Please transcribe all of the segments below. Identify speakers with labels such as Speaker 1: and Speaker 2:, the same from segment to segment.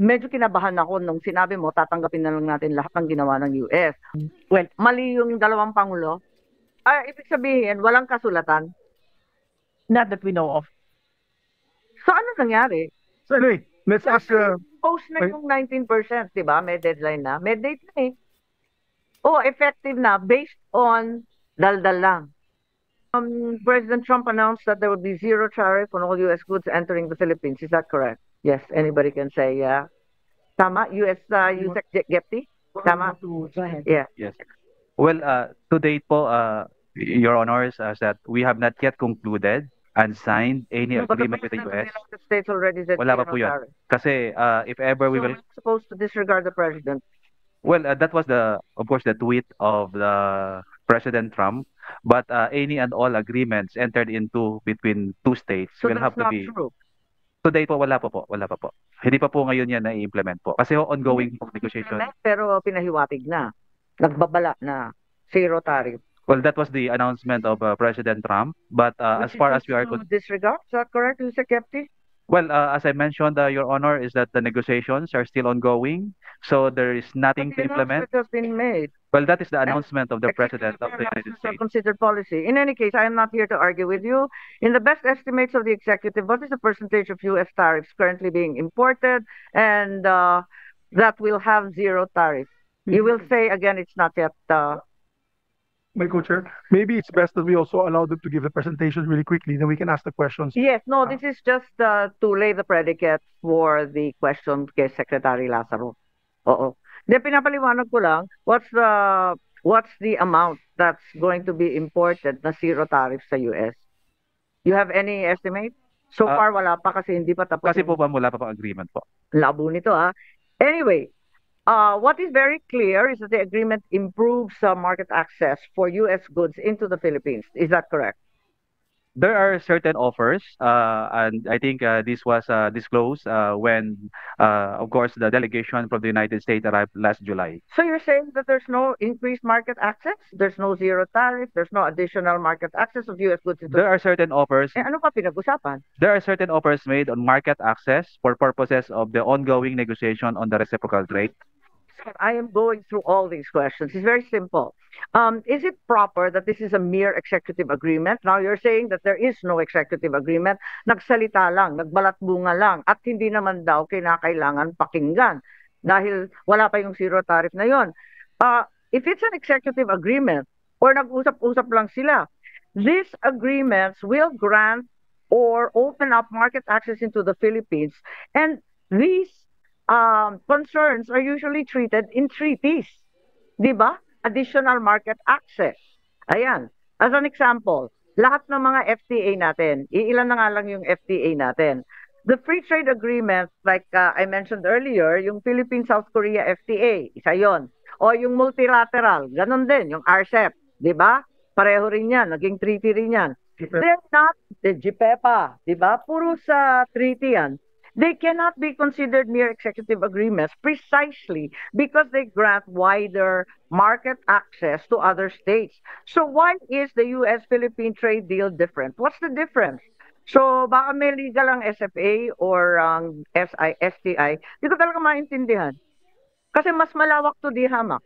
Speaker 1: medyo kinabahan ako nung sinabi mo, tatanggapin na lang natin lahat ng ginawa ng US. Well, mali yung dalawang pangulo. Ibig sabihin, walang kasulatan.
Speaker 2: Not that we know of.
Speaker 1: So, ano nangyari?
Speaker 3: So anyway, let's ask.
Speaker 1: Post na yung 19%, di ba? May deadline na. May date na eh. Oh, effective na based on daldal lang. President Trump announced that there will be zero tariff on all U.S. goods entering the Philippines. Is that correct? Yes, anybody can say yeah. Tama? USEC Gepti? Tama?
Speaker 3: Go
Speaker 1: ahead. Yeah.
Speaker 4: Yes. Well, to date po, Your Honors, that we have not yet concluded and signed any
Speaker 1: No, but the
Speaker 4: agreement with the
Speaker 1: President of
Speaker 4: US.
Speaker 1: the United States already said
Speaker 4: Wala pa
Speaker 1: zero
Speaker 4: po yun.
Speaker 1: tariff.
Speaker 4: Kasi if ever we
Speaker 1: So
Speaker 4: will,
Speaker 1: we're supposed to disregard the President.
Speaker 4: well, that was of course, the tweet of the President Trump. But any and all agreements entered into between two states
Speaker 1: So
Speaker 4: will
Speaker 1: that's
Speaker 4: have to
Speaker 1: not
Speaker 4: be.
Speaker 1: true.
Speaker 4: Today po, wala pa po. Wala pa po. Hindi pa po ngayon yan na-implement po. Kasi ongoing po negotiation.
Speaker 1: Pero pinahiwatig na. Nagbabala na. Zero tariff.
Speaker 4: Well, that was the announcement of President Trump. But as far as we are
Speaker 1: disregard, is that correct, Mr. Kepti?
Speaker 4: well, as I mentioned, Your Honor, is that the negotiations are still ongoing. So there is nothing to implement.
Speaker 1: It has been made.
Speaker 4: Well, that is the announcement of the President of the United States.
Speaker 1: Considered policy. In any case, I am not here to argue with you. In the best estimates of the executive, what is the percentage of U.S. tariffs currently being imported and that will have zero tariff? You will say again, it's not yet.
Speaker 3: My co-chair, maybe it's best that we also allow them to give the presentation really quickly, then we can ask the questions.
Speaker 1: Yes, no, this is just to lay the predicate for the question kay Secretary Lazaro. Oo. De, pinapaliwanag ko lang, what's the amount that's going to be imported na zero tariff sa US? You have any estimate? So far, wala pa kasi hindi pa tapos.
Speaker 4: Kasi po wala pa pang agreement po.
Speaker 1: Labo nito Anyway, what is very clear is that the agreement improves market access for U.S. goods into the Philippines. Is that correct?
Speaker 4: There are certain offers, and I think this was disclosed when, of course, the delegation from the United States arrived last July.
Speaker 1: So you're saying that there's no increased market access? There's no zero tariff? There's no additional market access of U.S. goods into
Speaker 4: There are certain offers.
Speaker 1: ano pa pinag-usapan?
Speaker 4: There are certain offers made on market access for purposes of the ongoing negotiation on the reciprocal trade.
Speaker 1: I am going through all these questions. It's very simple. Is it proper that this is a mere executive agreement? Now, you're saying that there is no executive agreement. Nagsalita lang, nagbalat bunga lang, at hindi naman daw kinakailangan pakinggan dahil wala pa yung zero tariff na yon. If it's an executive agreement or nag-usap-usap lang sila, these agreements will grant or open up market access into the Philippines, and these concerns are usually treated in treaties. Di ba? Additional market access. Ayan. As an example, lahat ng mga FTA natin, iilan na nga lang yung FTA natin. The free trade agreement, like I mentioned earlier, yung Philippine-South Korea FTA, isa yon. O yung multilateral, ganun din, yung RCEP, di ba? Pareho rin yan, naging treaty rin yan. They're not, the GPEPA, di ba? Puro sa treaty yan. They cannot be considered mere executive agreements precisely because they grant wider market access to other states. So why is the U.S.-Philippine trade deal different? What's the difference? So baka may legal ang SFA or STI. Hindi ko talaga maintindihan. Kasi mas malawak to di hamak.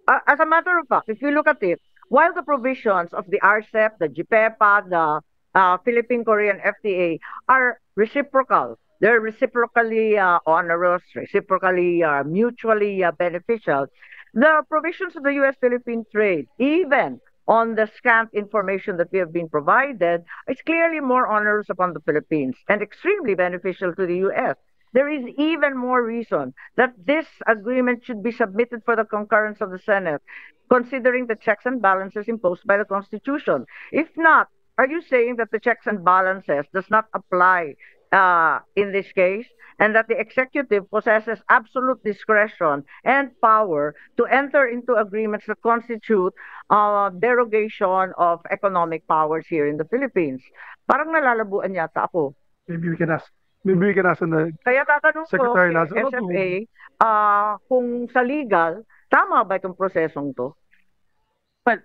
Speaker 1: As a matter of fact, if you look at it, while the provisions of the RCEP, the GPEPA, the Philippine-Korean FTA are reciprocal. They're reciprocally onerous, reciprocally mutually beneficial. The provisions of the U.S.-Philippine trade, even on the scant information that we have been provided, is clearly more onerous upon the Philippines and extremely beneficial to the U.S. There is even more reason that this agreement should be submitted for the concurrence of the Senate, considering the checks and balances imposed by the Constitution. If not, are you saying that the checks and balances does not apply in this case, and that the executive possesses absolute discretion and power to enter into agreements that constitute derogation of economic powers here in the Philippines? Parang nalalabuan yata ako.
Speaker 3: Maybe we can ask the
Speaker 1: Kaya tatanong
Speaker 3: Secretary
Speaker 1: ko
Speaker 3: Lazaro
Speaker 1: SFA kung sa legal, tama ba itong prosesong to?
Speaker 2: Well,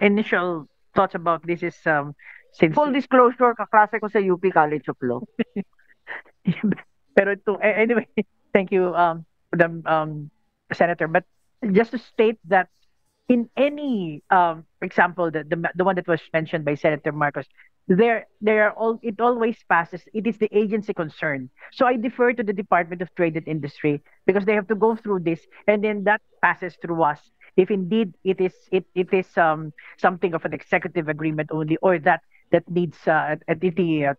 Speaker 2: initial thoughts about this is since
Speaker 1: Full disclosure, kaklase ko sa UP College of Law.
Speaker 2: Pero anyway, thank you, Madam Senator. But just to state that in any, for example, the one that was mentioned by Senator Marcos, there are all it always passes. It is the agency concerned. So I defer to the Department of Trade and Industry because they have to go through this, and then that passes through us. If indeed it is something of an executive agreement only, or that needs a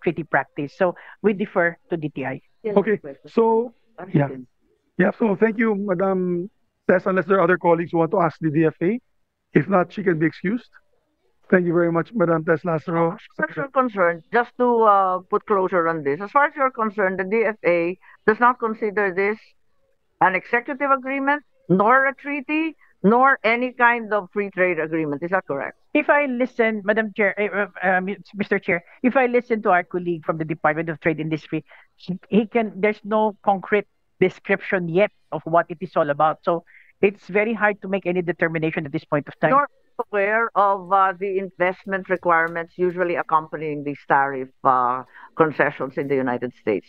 Speaker 2: treaty practice. So we defer to DTI.
Speaker 3: Okay, so yeah. Yeah, so thank you, Madam Tess, unless there are other colleagues who want to ask the DFA. If not, she can be excused. Thank you very much, Madam Tess Lazaro.
Speaker 1: As far as you're concerned, just to put closure on this, as far as you're concerned, the DFA does not consider this an executive agreement, nor a treaty, nor any kind of free trade agreement. Is that correct?
Speaker 2: If I listen, Madam Chair, Mr. Chair, if I listen to our colleague from the Department of Trade Industry, he can. There's no concrete description yet of what it is all about. So it's very hard to make any determination at this point of time.
Speaker 1: Nor aware of the investment requirements usually accompanying these tariff concessions in the United States.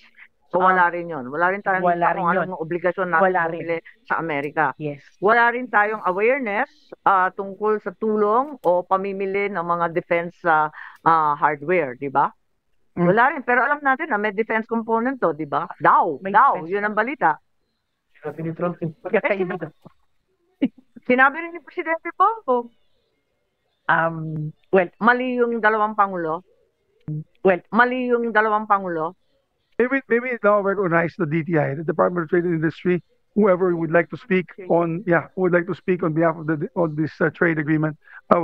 Speaker 1: So wala rin yun. Wala rin tayong
Speaker 2: Wala
Speaker 1: kung
Speaker 2: rin yun.
Speaker 1: anong obligasyon natin
Speaker 2: Wala rin.
Speaker 1: bumili sa Amerika.
Speaker 2: Yes.
Speaker 1: Wala rin tayong awareness tungkol sa tulong o pamimili ng mga defense hardware, di ba?
Speaker 2: Mm.
Speaker 1: Wala rin. Pero alam natin na may defense component to, di ba?
Speaker 2: May
Speaker 1: Daw.
Speaker 2: defense
Speaker 1: Yun ang balita.
Speaker 2: Kakaiba to.
Speaker 1: Sinabi rin ni Presidente Bongo,
Speaker 2: Well,
Speaker 1: mali yung dalawang pangulo.
Speaker 2: well,
Speaker 1: Mali yung dalawang pangulo.
Speaker 3: Maybe now recognize the DTI, the Department of Trade and Industry, whoever would like to speak on, would like to speak on behalf of this trade agreement.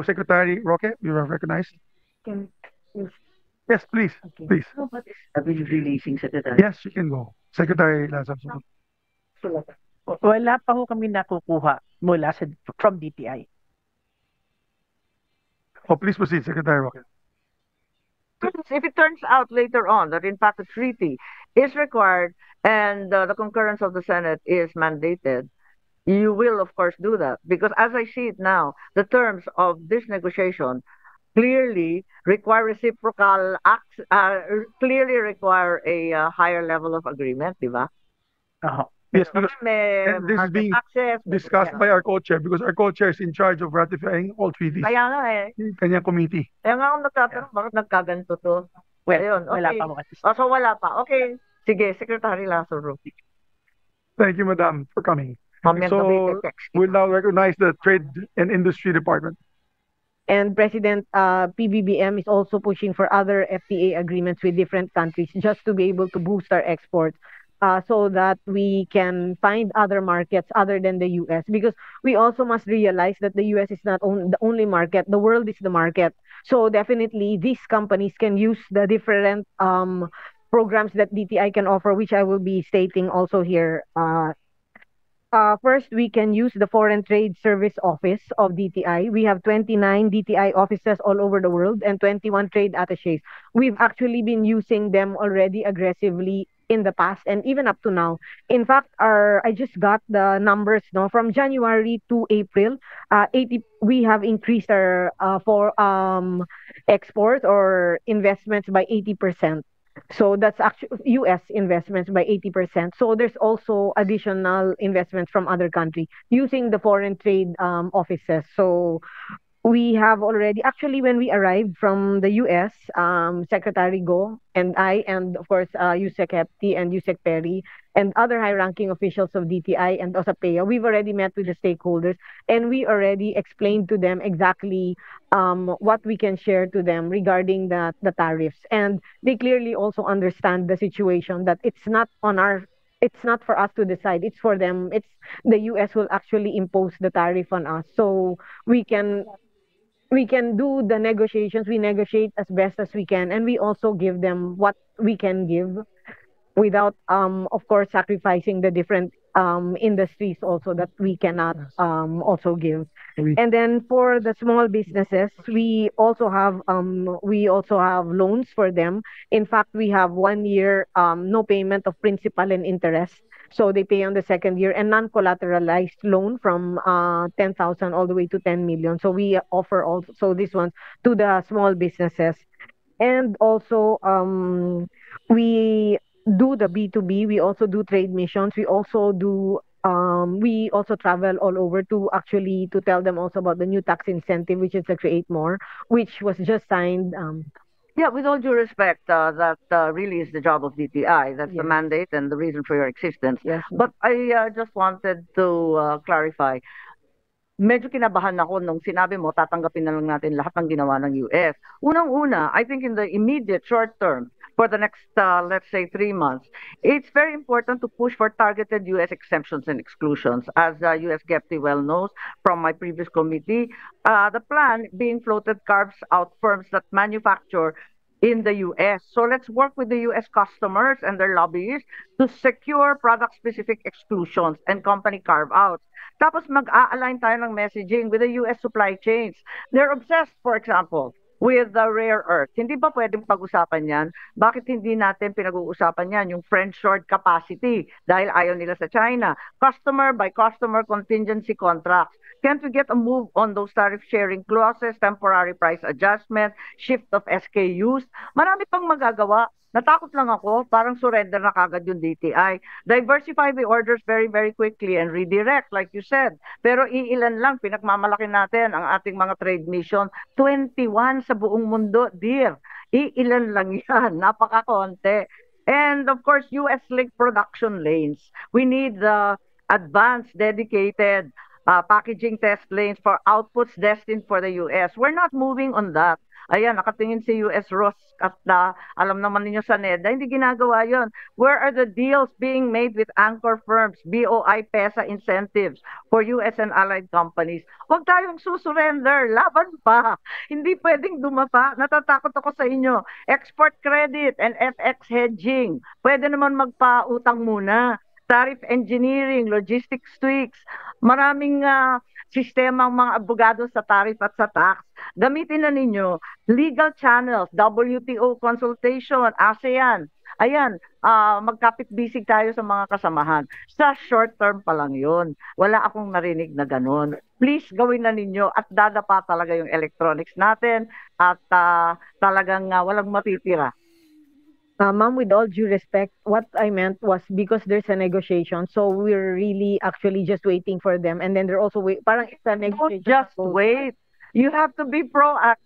Speaker 3: Secretary Roque, you are recognized. Yes, please, please.
Speaker 1: I've been releasing, Secretary.
Speaker 3: Yes, you can go. Secretary Lazaro.
Speaker 2: wala pa ho kami nakukuha mula from DTI.
Speaker 3: Oh, please proceed, Secretary Roque.
Speaker 1: If it turns out later on that in fact a treaty is required and the concurrence of the Senate is mandated, you will of course do that. Because as I see it now, the terms of this negotiation clearly require reciprocal acts, clearly require a higher level of agreement, di ba?
Speaker 3: Yes, because
Speaker 1: May
Speaker 3: and this is
Speaker 1: market
Speaker 3: being
Speaker 1: access, may
Speaker 3: discussed by our co-chair because our co-chair is in charge of ratifying all treaties.
Speaker 1: Kaya nga eh.
Speaker 3: Yung kanyang committee.
Speaker 1: Kaya nga ako nagtatanong, bakit nagkaganto to?
Speaker 2: Well,
Speaker 1: Ayun,
Speaker 2: wala
Speaker 1: okay.
Speaker 2: pa ho kasi.
Speaker 1: So wala pa. Okay. Sige, Secretary Lazaro.
Speaker 3: Thank you, Madam, for coming.
Speaker 1: Mamaya
Speaker 3: So,
Speaker 1: gabi, text.
Speaker 3: we'll now recognize the Trade and Industry Department.
Speaker 5: And President PBBM is also pushing for other FTA agreements with different countries just to be able to boost our exports so that we can find other markets other than the US. Because we also must realize that the US is not the only market, the world is the market. So definitely these companies can use the different programs that DTI can offer, which I will be stating also here. First, we can use the Foreign Trade Service Office of DTI. We have 29 DTI offices all over the world and 21 trade attaches. We've actually been using them already aggressively in the past and even up to now. In fact, I just got the numbers from January to April. We have increased our exports or investments by 80%. So that's actually US investments by 80%. So there's also additional investments from other countries using the foreign trade offices. So we have already, actually, when we arrived from the US, Secretary Go and I, and of course, Yusek Hepti and Yusek Perry, and other high-ranking officials of DTI and OSAPEA, we've already met with the stakeholders, and we already explained to them exactly what we can share to them regarding the tariffs. And they clearly also understand the situation, that it's not for us to decide. It's for them. It's the US will actually impose the tariff on us. So we can do the negotiations. We negotiate as best as we can, and we also give them what we can give without, of course, sacrificing the different industries also that we cannot also give. And then for the small businesses, we also have loans for them. In fact, we have 1 year no payment of principal and interest. So they pay on the second year, and non-collateralized loan from 10,000 all the way to 10 million. So we offer also this one to the small businesses. And also do the B2B. We also do trade missions. We also travel all over to tell them also about the new tax incentive, which is the Create More, which was just signed.
Speaker 1: Yeah, with all due respect, that really is the job of DTI. That's the
Speaker 5: Yes.
Speaker 1: mandate and the reason for your existence.
Speaker 5: Yes.
Speaker 1: But I just wanted to clarify. Medyo kinabahan ako nung sinabi mo, tatanggapin na lang natin lahat ng ginawa ng US. Unang-una, I think in the immediate short term, for the next, let's say, 3 months, it's very important to push for targeted US exemptions and exclusions. As US GEPTI well knows from my previous committee, the plan being floated carves out firms that manufacture in the US. So let's work with the US customers and their lobbyists to secure product-specific exclusions and company carve-outs. Tapos mag-a-align tayo ng messaging with the US supply chains. They're obsessed, for example, with the rare earth. Hindi ba pwedeng pag-usapan yan? Bakit hindi natin pinag-uusapan yan? Yung friend-shored capacity dahil ayaw nila sa China. Customer by customer contingency contracts. Can't we get a move on those tariff sharing clauses, temporary price adjustment, shift of SKUs? Marami pang magagawa. Natakot lang ako, parang surrender na kagad yung DTI. Diversify the orders very, very quickly and redirect, like you said. Pero iilan lang, pinagmamalaki natin ang ating mga trade mission. 21 sa buong mundo, dear. Iilan lang yan, napakakonte. And of course, US link production lanes. We need the advanced, dedicated packaging test lanes for outputs destined for the US. We're not moving on that. Ayan, nakatingin si US Ross at alam naman ninyo sa NEDA, hindi ginagawa yon. Where are the deals being made with anchor firms, BOI, PESA incentives for US and allied companies? Huwag tayong susurrender, laban pa. Hindi pwedeng dumapa. Natatakot ako sa inyo. Export credit and FX hedging. Pwede naman magpa-utang muna. Tariff engineering, logistics tweaks. Maraming sistema ang mga abogado sa tariff at sa tax. Gamitin na ninyo legal channels, WTO consultation, ASEAN. Ayan, magkapit-bisig tayo sa mga kasamahan. Sa short term pa lang yun. Wala akong narinig na ganun. Please, gawin na ninyo at dadapa talaga yung electronics natin at talagang walang matitira.
Speaker 5: Ma'am, with all due respect, what I meant was because there's a negotiation, so we're really actually just waiting for them, and then they're also parang it's a
Speaker 1: Don't
Speaker 5: negotiation.
Speaker 1: just wait. You have to be proactive.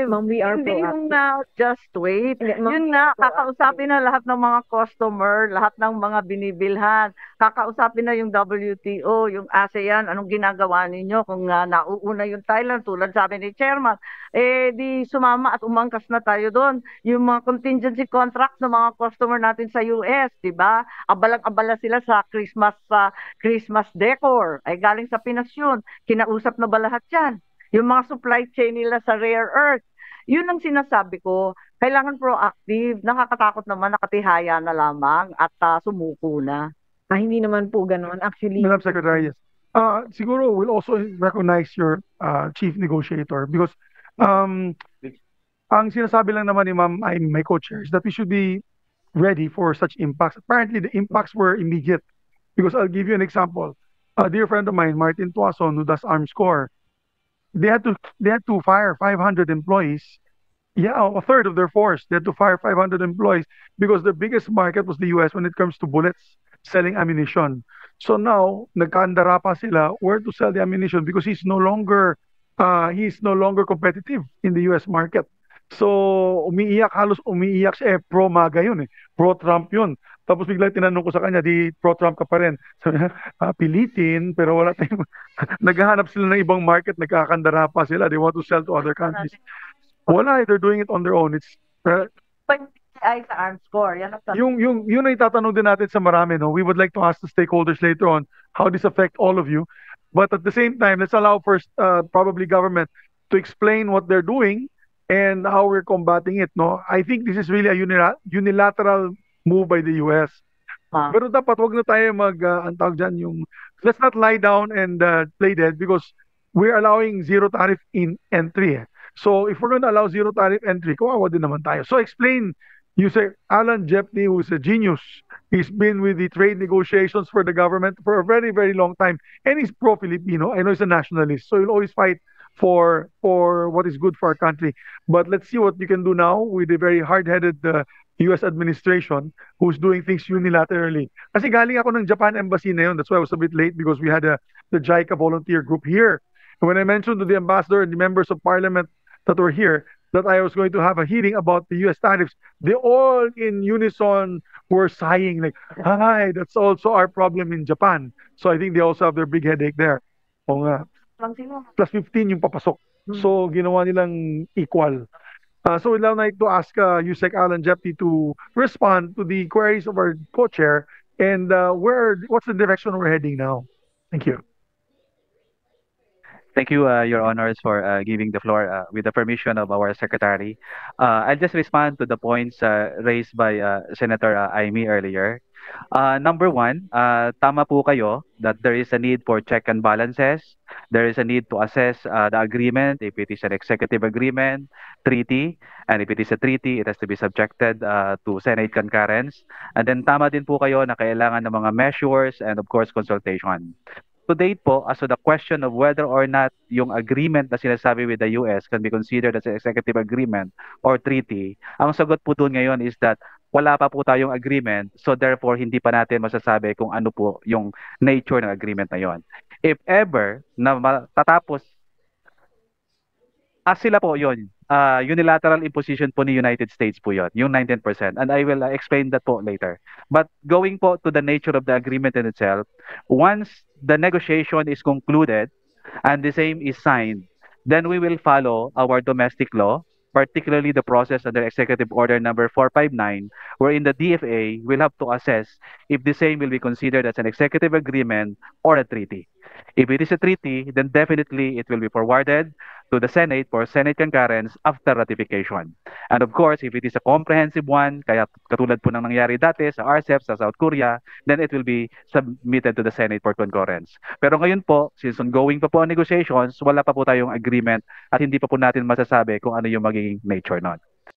Speaker 5: Ma'am, we are
Speaker 1: Hindi
Speaker 5: proactive.
Speaker 1: yung just wait.
Speaker 5: Hindi, ma'am,
Speaker 1: Yun nga,
Speaker 5: proactive.
Speaker 1: kakausapin na lahat ng mga customer, lahat ng mga binibilhan. Kakausapin na yung WTO, yung ASEAN, anong ginagawa ninyo kung nauuna yung Thailand, tulad sabi ni Chairman, di sumama at umangkas na tayo doon. Yung mga contingency contract ng mga customer natin sa US, di ba? Abalang-abala sila sa Christmas decor. Ay galing sa Pinas yun. Kinausap na ba lahat yan? Yung mga supply chain nila sa rare earth. Yun ang sinasabi ko. Kailangan proactive. Nakakatakot naman, nakatihaya na lamang at sumuko na.
Speaker 5: Hindi naman po ganun. Actually,
Speaker 3: Madam Secretary, yes. Siguro we'll also recognize your chief negotiator because ang sinasabi lang naman ni Ma'am, I'm my co-chair, is that we should be ready for such impacts. Apparently, the impacts were immediate because I'll give you an example. A dear friend of mine, Martin Tuason, who does Armscore, they had to fire 500 employees. Yeah, a third of their force. They had to fire 500 employees because the biggest market was the US when it comes to bullets, selling ammunition. So now, nagkaandara pa sila where to sell the ammunition because he's no longer competitive in the US market. So, halos umiiyak siya, pro-MAGA yun eh. Pro-Trump yun. Tapos bigla tinanong ko sa kanya, di pro-Trump ka pa rin. Sabi niya, pilitin, pero wala tayong, naghahanap sila ng ibang market, nagkakandara pa sila. They want to sell to other countries. Wala, they're doing it on their own. It's,
Speaker 1: Ay sa Armscore. Yan ang
Speaker 3: yun ang itatanong din natin sa marami, no? We would like to ask the stakeholders later on how this affect all of you. But at the same time, let's allow first probably government to explain what they're doing and how we're combating it, no? I think this is really a unilateral move by the US. Pero dapat wag na tayo ang tawag dyan, let's not lie down and play dead because we're allowing zero tariff in entry. So if we're going to allow zero tariff entry, kawawa din naman tayo. So explain, you say Alan Jepney, who's a genius, he's been with the trade negotiations for the government for a very, very long time, and he's pro-Filipino. I know he's a nationalist, so he'll always fight for what is good for our country. But let's see what you can do now with a very hard-headed US administration who's doing things unilaterally. Kasi galing ako ng Japan embassy na yun. That's why I was a bit late because we had the JICA volunteer group here. And when I mentioned to the ambassador and the members of parliament that were here that I was going to have a hearing about the US tariffs, they all in unison were sighing like, hi, that's also our problem in Japan. So I think they also have their big headache there. O nga, plus 15 yung papasok. So ginawa nilang equal. So we'd now like to ask Yusek Alan Jepti to respond to the queries of our co-chair and what's the direction we're heading now. Thank you.
Speaker 4: Thank you, Your Honors, for giving the floor with the permission of our Secretary. I'll just respond to the points raised by Senator Aimee earlier. Number one, tama po kayo that there is a need for check and balances. There is a need to assess the agreement, if it is an executive agreement, treaty, and if it is a treaty, it has to be subjected to Senate concurrence. And then tama din po kayo na kailangan ng mga measures and of course consultation. To date po, as to the question of whether or not yung agreement na sinasabi with the US can be considered as an executive agreement or treaty, ang sagot po doon ngayon is that wala pa po tayong agreement, so therefore hindi pa natin masasabi kung ano po yung nature ng agreement na yon. If ever na matatapos, sila po yon, unilateral imposition po ni United States po yon, yung 19%. And I will explain that po later. But going po to the nature of the agreement in itself, once the negotiation is concluded and the same is signed, then we will follow our domestic law, particularly the process under Executive Order number 459, wherein the DFA will have to assess if the same will be considered as an executive agreement or a treaty. If it is a treaty, then definitely it will be forwarded to the Senate for Senate concurrence after ratification. And of course, if it is a comprehensive one, kaya katulad po ng nangyari dati sa RCEP sa South Korea, then it will be submitted to the Senate for concurrence. Pero ngayon po, since ongoing pa po ang negotiations, wala pa po tayong agreement at hindi pa po natin masasabi kung ano yung magiging nature nun.